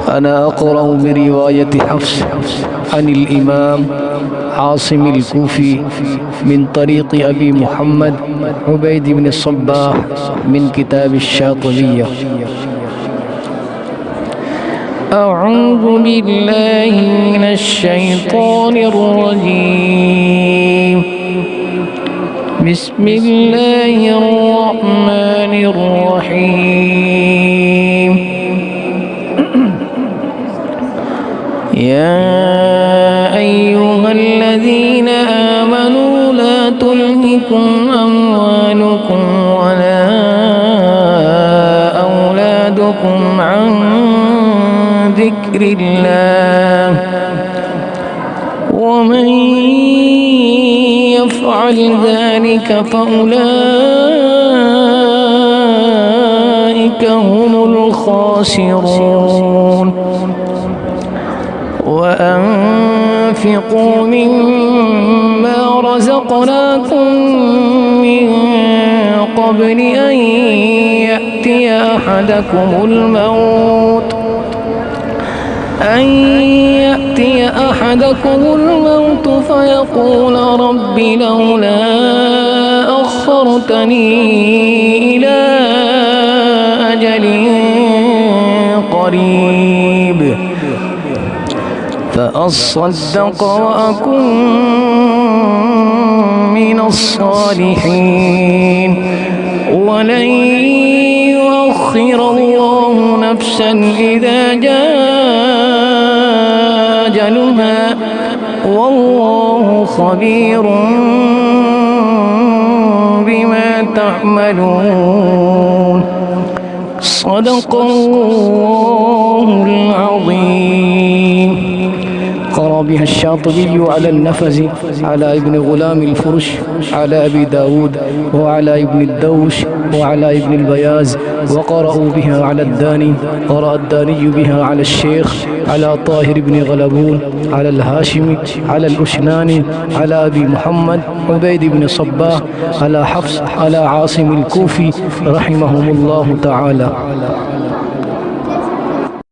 أنا أقرأ برواية حفص عن الإمام عاصم الكوفي من طريق أبي محمد عبيد بن الصباح من كتاب الشاطبية. أعوذ بالله من الشيطان الرجيم. بسم الله الرحمن الرحيم. يا أيها الذين آمنوا لا تلهكم أموالكم ولا أولادكم عن ذكر الله ومن يفعل ذلك فأولئك هم الخاسرون. وأنفقوا مما رزقناكم من قبل أن يأتي أحدكم الموت فيقول رب لولا أخرتني إلى أجل قريب فأصدق وأكن من الصالحين ولن يؤخر الله نفسا إذا جاء أجلها والله خبير بما تعملون. صدق الله العظيم. قرأ بها الشاطبي على النفز على ابن غلام الفرش على أبي داود وعلى ابن الدوش وعلى ابن البياز وقرأوا بها على الداني. قرأ الداني بها على الشيخ على طاهر بن غلبون على الهاشمي على الأشناني على أبي محمد عبيد بن صباح على حفص على عاصم الكوفي رحمهم الله تعالى.